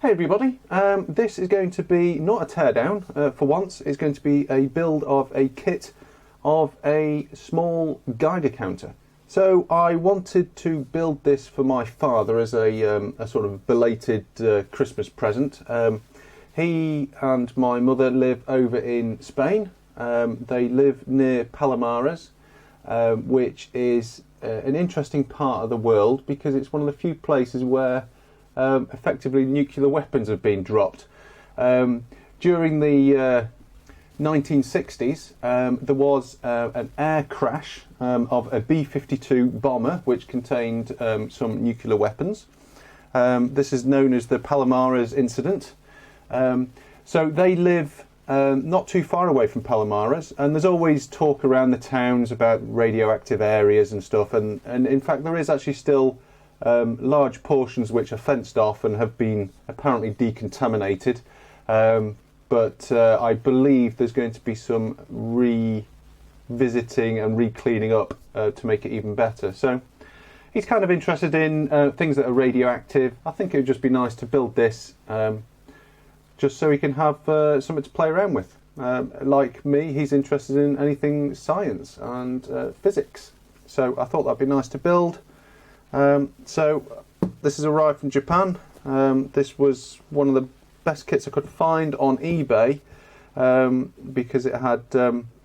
Hey everybody, this is going to be not a teardown for once. It's going to be a build of a kit of a small Geiger counter. So I wanted to build this for my father as a sort of belated Christmas present. He and my mother live over in Spain. They live near Palomares, which is an interesting part of the world because it's one of the few places where effectively nuclear weapons have been dropped. During the 1960s, there was an air crash of a B-52 bomber which contained some nuclear weapons. This is known as the Palomares incident. So they live not too far away from Palomares, and there's always talk around the towns about radioactive areas and stuff, and in fact there is actually still large portions which are fenced off and have been apparently decontaminated, but I believe there's going to be some revisiting and re-cleaning up to make it even better. So he's kind of interested in things that are radioactive. I think it would just be nice to build this just so he can have something to play around with. Like me, he's interested in anything science and physics, so I thought that'd be nice to build. So this has arrived from Japan. This was one of the best kits I could find on eBay because it had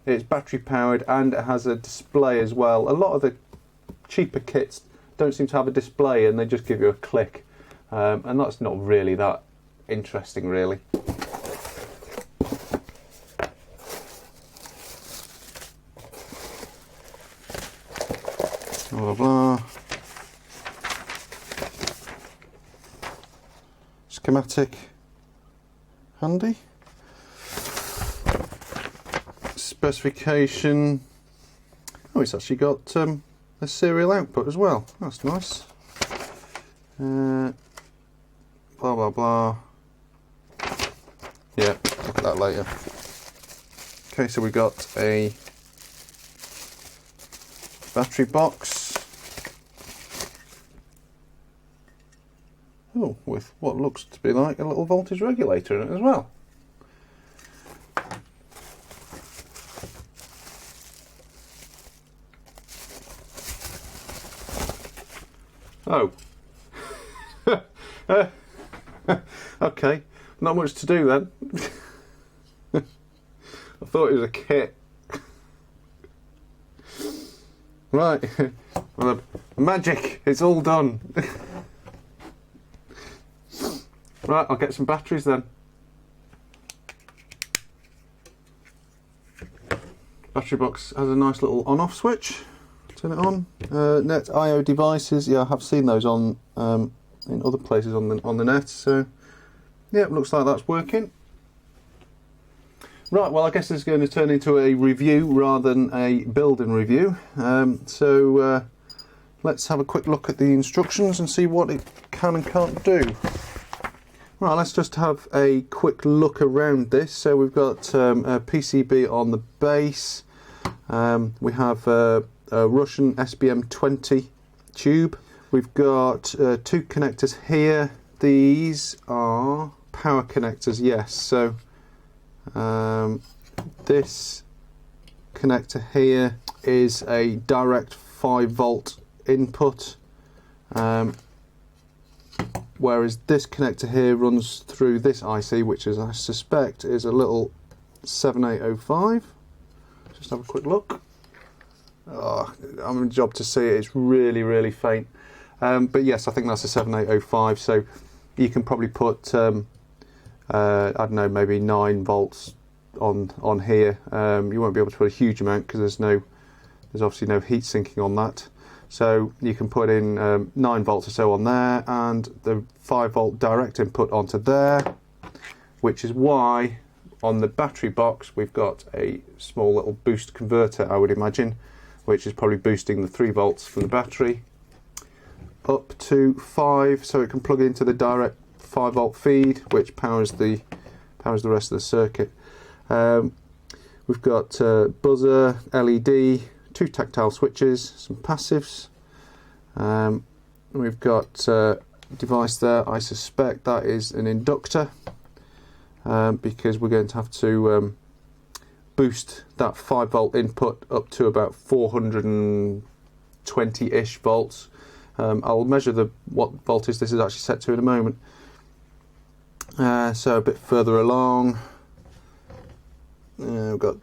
it's battery powered and it has a display as well. A lot of the cheaper kits don't seem to have a display and they just give you a click, and that's not really that interesting really. Blah blah blah. Schematic handy. Specification. Oh, it's actually got a serial output as well. That's nice. Blah blah blah. Yeah, look at that later. Okay, so we got a battery box. Oh, with what looks to be like a little voltage regulator in it as well. Oh. Okay, not much to do then. I thought it was a kit. Right, well, magic, it's all done. Right, I'll get some batteries then. Battery box has a nice little on-off switch. Turn it on. NetIO devices, yeah, I have seen those on in other places on the net. So yeah, it looks like that's working. Right, well, I guess this is going to turn into a review rather than a build-in review. So let's have a quick look at the instructions and see what it can and can't do. Right, let's just have a quick look around this. So we've got a PCB on the base. We have a Russian SBM-20 tube. We've got two connectors here. These are power connectors, yes. So this connector here is a direct 5-volt input. Whereas this connector here runs through this IC, which is, I suspect, is a little 7805. Just have a quick look. Oh, I'm in a job to see it. It's really, really faint. But yes, I think that's a 7805. So you can probably put, I don't know, maybe 9 volts on here. You won't be able to put a huge amount because there's obviously no heat sinking on that. So you can put in 9 volts or so on there and the 5-volt direct input onto there, which is why on the battery box we've got a small little boost converter, I would imagine, which is probably boosting the 3 volts from the battery up to 5, so it can plug into the direct 5-volt feed, which powers the rest of the circuit. We've got buzzer, LED, 2 tactile switches, some passives. We've got device there, I suspect that is an inductor, because we're going to have to boost that 5-volt input up to about 420-ish volts. I'll measure what voltage this is actually set to in a moment. So a bit further along, we've got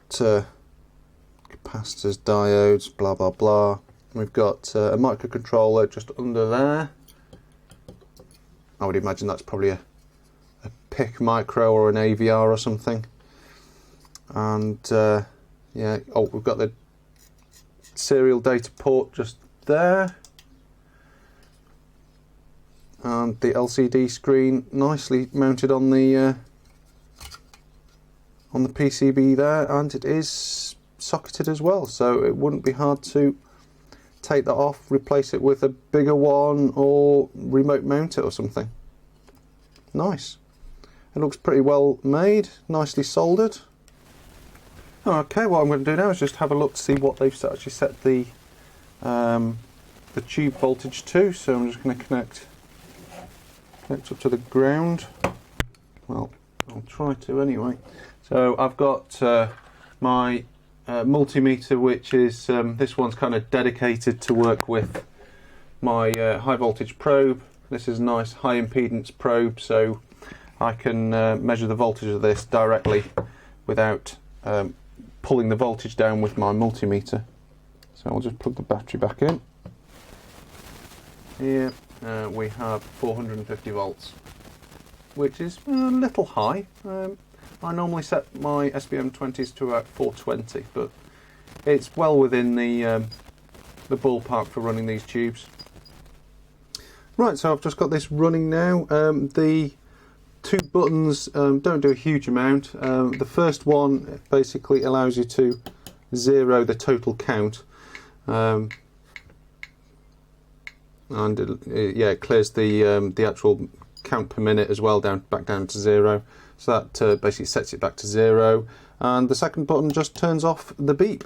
capacitors, diodes, blah blah blah. We've got a microcontroller just under there. I would imagine that's probably a PIC micro or an AVR or something. And yeah, oh, we've got the serial data port just there, and the LCD screen nicely mounted on the PCB there, and it is socketed as well, so it wouldn't be hard to take that off, replace it with a bigger one, or remote mount it or something. Nice. It looks pretty well made, nicely soldered. Okay, what I'm going to do now is just have a look to see what they've actually set the tube voltage to. So I'm just going to connect up to the ground. Well, I'll try to anyway. So I've got my multimeter, which is this one's kind of dedicated to work with my high voltage probe. This is a nice high impedance probe, so I can measure the voltage of this directly without pulling the voltage down with my multimeter. So I'll just plug the battery back in. Here we have 450 volts, which is a little high. I normally set my SBM-20s to about 420, but it's well within the ballpark for running these tubes. Right, so I've just got this running now. The two buttons don't do a huge amount. The first one basically allows you to zero the total count, and it clears the actual count per minute as well back down to 0. So that basically sets it back to 0. And the second button just turns off the beep.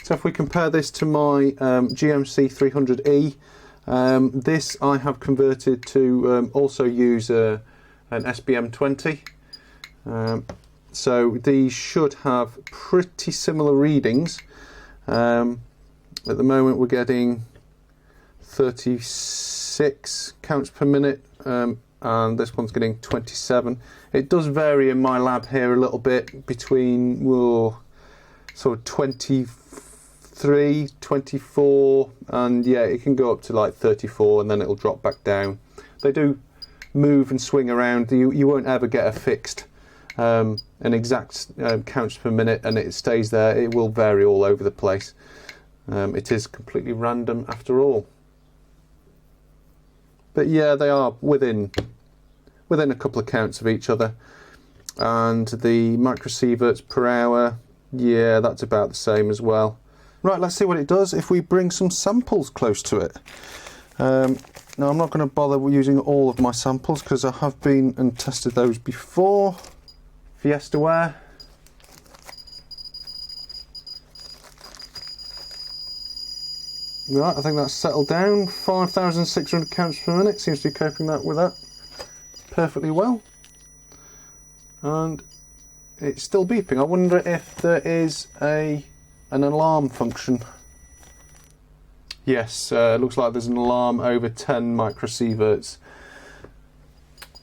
So if we compare this to my GMC 300E, this I have converted to also use an SBM-20. So these should have pretty similar readings. At the moment we're getting 36 counts per minute, and this one's getting 27. It does vary in my lab here a little bit between sort of 23, 24, and yeah, it can go up to like 34, and then it'll drop back down. They do move and swing around. You won't ever get a fixed an exact counts per minute and it stays there. It will vary all over the place. It is completely random after all. But yeah, they are within a couple of counts of each other. And the microsieverts per hour, yeah, that's about the same as well. Right, let's see what it does if we bring some samples close to it. Now I'm not going to bother using all of my samples because I have been and tested those before. Fiestaware. Right, I think that's settled down. 5,600 counts per minute. Seems to be coping with that perfectly well. And it's still beeping. I wonder if there is an alarm function. Yes, looks like there's an alarm over 10 microsieverts.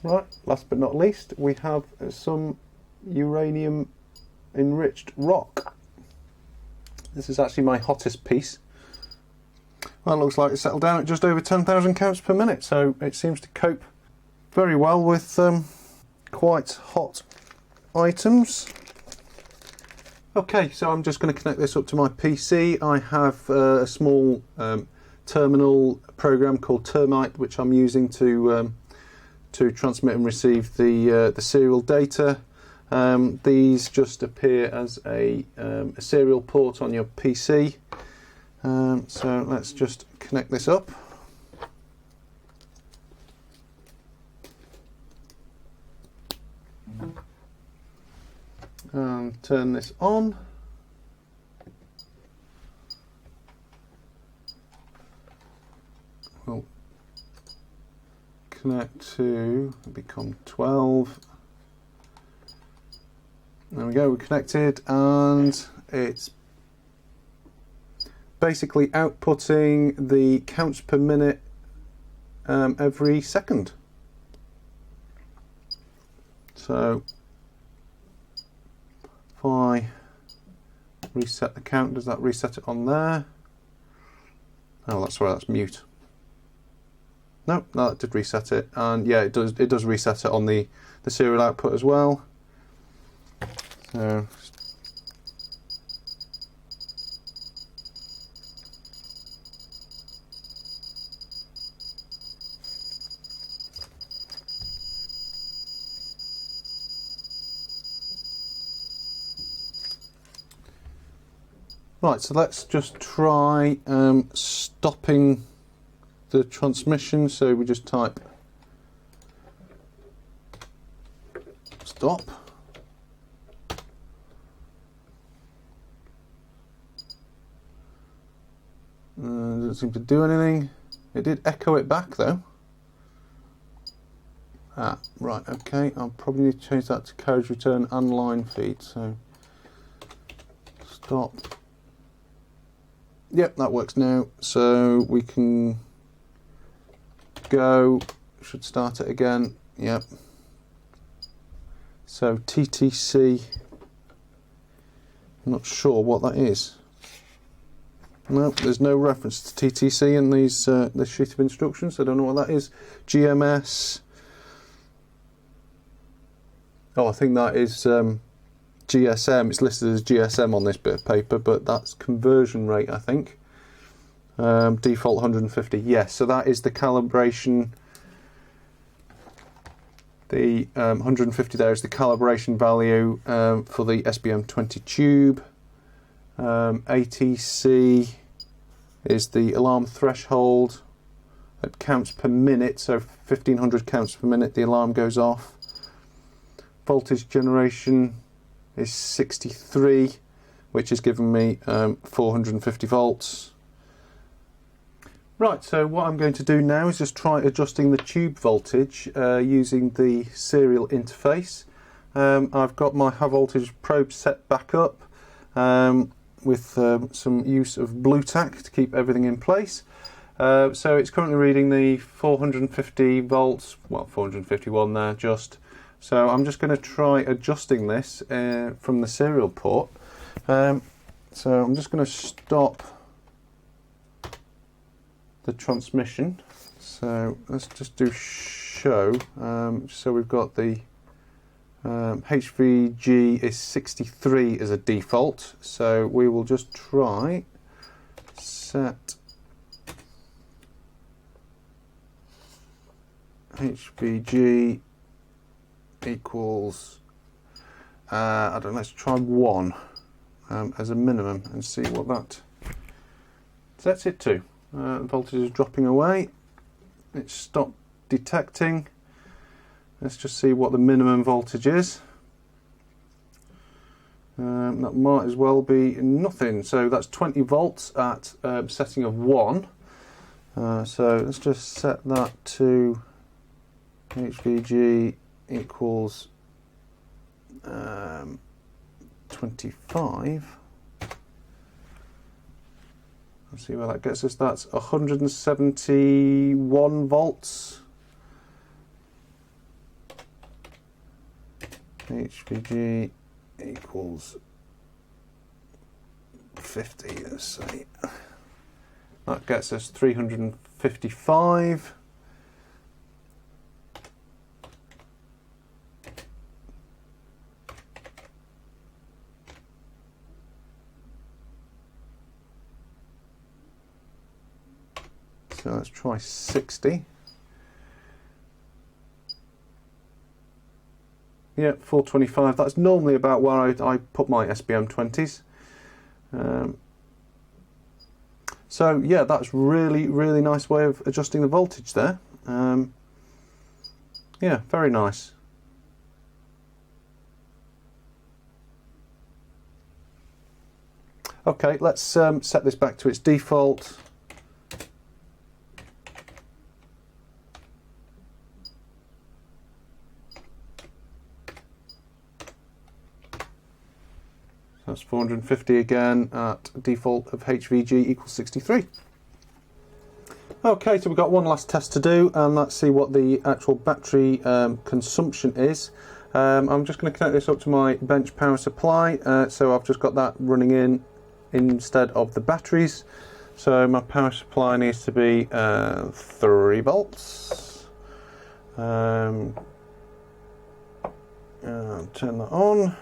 Right, last but not least, we have some uranium enriched rock. This is actually my hottest piece. Well, it looks like it's settled down at just over 10,000 counts per minute, so it seems to cope very well with quite hot items. Okay, so I'm just going to connect this up to my PC. I have a small terminal program called Termite, which I'm using to transmit and receive the serial data. These just appear as a serial port on your PC. So let's just connect this up. And turn this on. We'll connect to become 12. There we go, we're connected, and it's basically outputting the counts per minute every second. So if I reset the count, does that reset it on there? Oh, that's right, that's mute. No, that did reset it, and yeah, it does reset it on the serial output as well. So right, so let's just try stopping the transmission. So we just type stop. Doesn't seem to do anything. It did echo it back though. Ah, right, okay. I'll probably need to change that to carriage return and line feed. So stop. Yep, that works now. So we can go, should start it again. Yep. So TTC, I'm not sure what that is. No, there's no reference to TTC in these this sheet of instructions. I don't know what that is. GMS. Oh, I think that is GSM. It's listed as GSM on this bit of paper, but that's conversion rate, I think. Default 150. Yes, so that is the calibration. The 150 there is the calibration value for the SBM-20 tube. ATC is the alarm threshold. It counts per minute, so 1500 counts per minute the alarm goes off. Voltage generation is 63, which is giving me 450 volts. Right, so what I'm going to do now is just try adjusting the tube voltage using the serial interface. I've got my high voltage probe set back up with some use of blue tack to keep everything in place. So it's currently reading the 450 volts, well 451 there just. So I'm just going to try adjusting this from the serial port. So I'm just going to stop the transmission. So let's just do show. So we've got the HVG is 63 as a default. So we will just try set HVG equals, I don't know, let's try 1 as a minimum and see what that sets it to. The voltage is dropping away. It's stopped detecting. Let's just see what the minimum voltage is. That might as well be nothing. So that's 20 volts at setting of 1. So let's just set that to HVG equals 25. Let's see where that gets us. That's 171 volts. HVG equals 50, let's say. That gets us 355. So let's try 60. Yeah, 425. That's normally about where I put my SBM-20s. So yeah, that's really nice way of adjusting the voltage there. Yeah, very nice. Okay, let's set this back to its default. That's 450 again at default of HVG equals 63. Okay, so we've got one last test to do, and let's see what the actual battery consumption is. I'm just going to connect this up to my bench power supply, so I've just got that running in instead of the batteries. So my power supply needs to be 3 volts. Turn that on.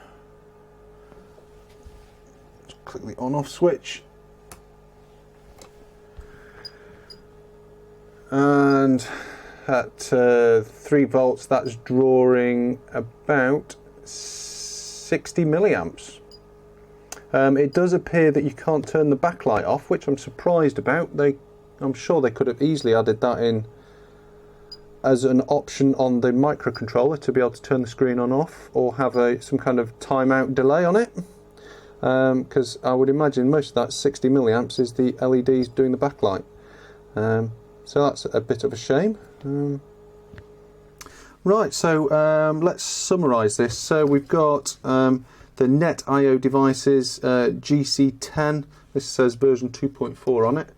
Just click the on-off switch. And at 3 volts, that's drawing about 60 milliamps. It does appear that you can't turn the backlight off, which I'm surprised about. I'm sure they could have easily added that in as an option on the microcontroller to be able to turn the screen on off, or have some kind of timeout delay on it. Because I would imagine most of that 60 milliamps is the LEDs doing the backlight. So that's a bit of a shame. Right, so let's summarise this. So we've got the NetIO devices GC10. This says version 2.4 on it.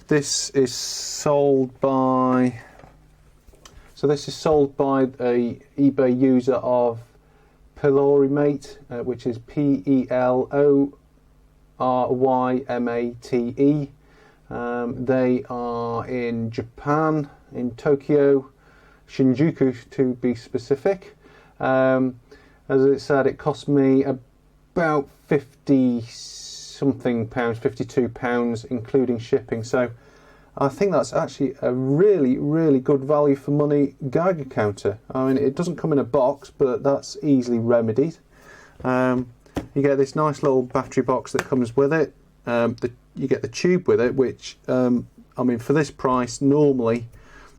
This is sold by. So this is sold by a eBay user of Palomares, which is PELORYMATE. They are in Japan, in Tokyo, Shinjuku to be specific. As it said, it cost me about 50 something pounds, £52, including shipping. So I think that's actually a really, really good value for money Geiger counter. I mean, it doesn't come in a box, but that's easily remedied. You get this nice little battery box that comes with it. You get the tube with it, which, I mean, for this price, normally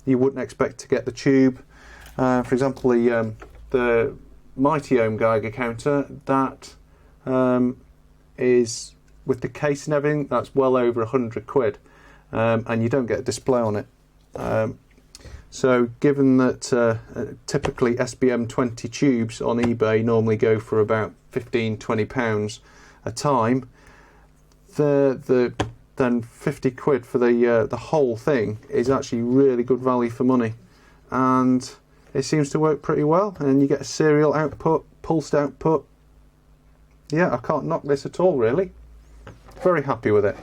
you wouldn't expect to get the tube. For example, the NetIO Geiger counter, that is, with the case and everything, that's well over £100, and you don't get a display on it. So given that typically SBM-20 tubes on eBay normally go for about £15–20 a time, then £50 for the whole thing is actually really good value for money, and it seems to work pretty well. And you get a serial output, pulsed output. Yeah, I can't knock this at all, really. Very happy with it.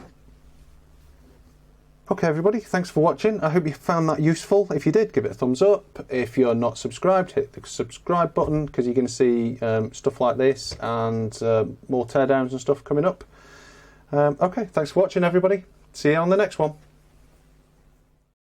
Okay, everybody, thanks for watching. I hope you found that useful. If you did, give it a thumbs up. If you're not subscribed, hit the subscribe button, because you're going to see stuff like this and more teardowns and stuff coming up. Okay, thanks for watching, everybody. See you on the next one.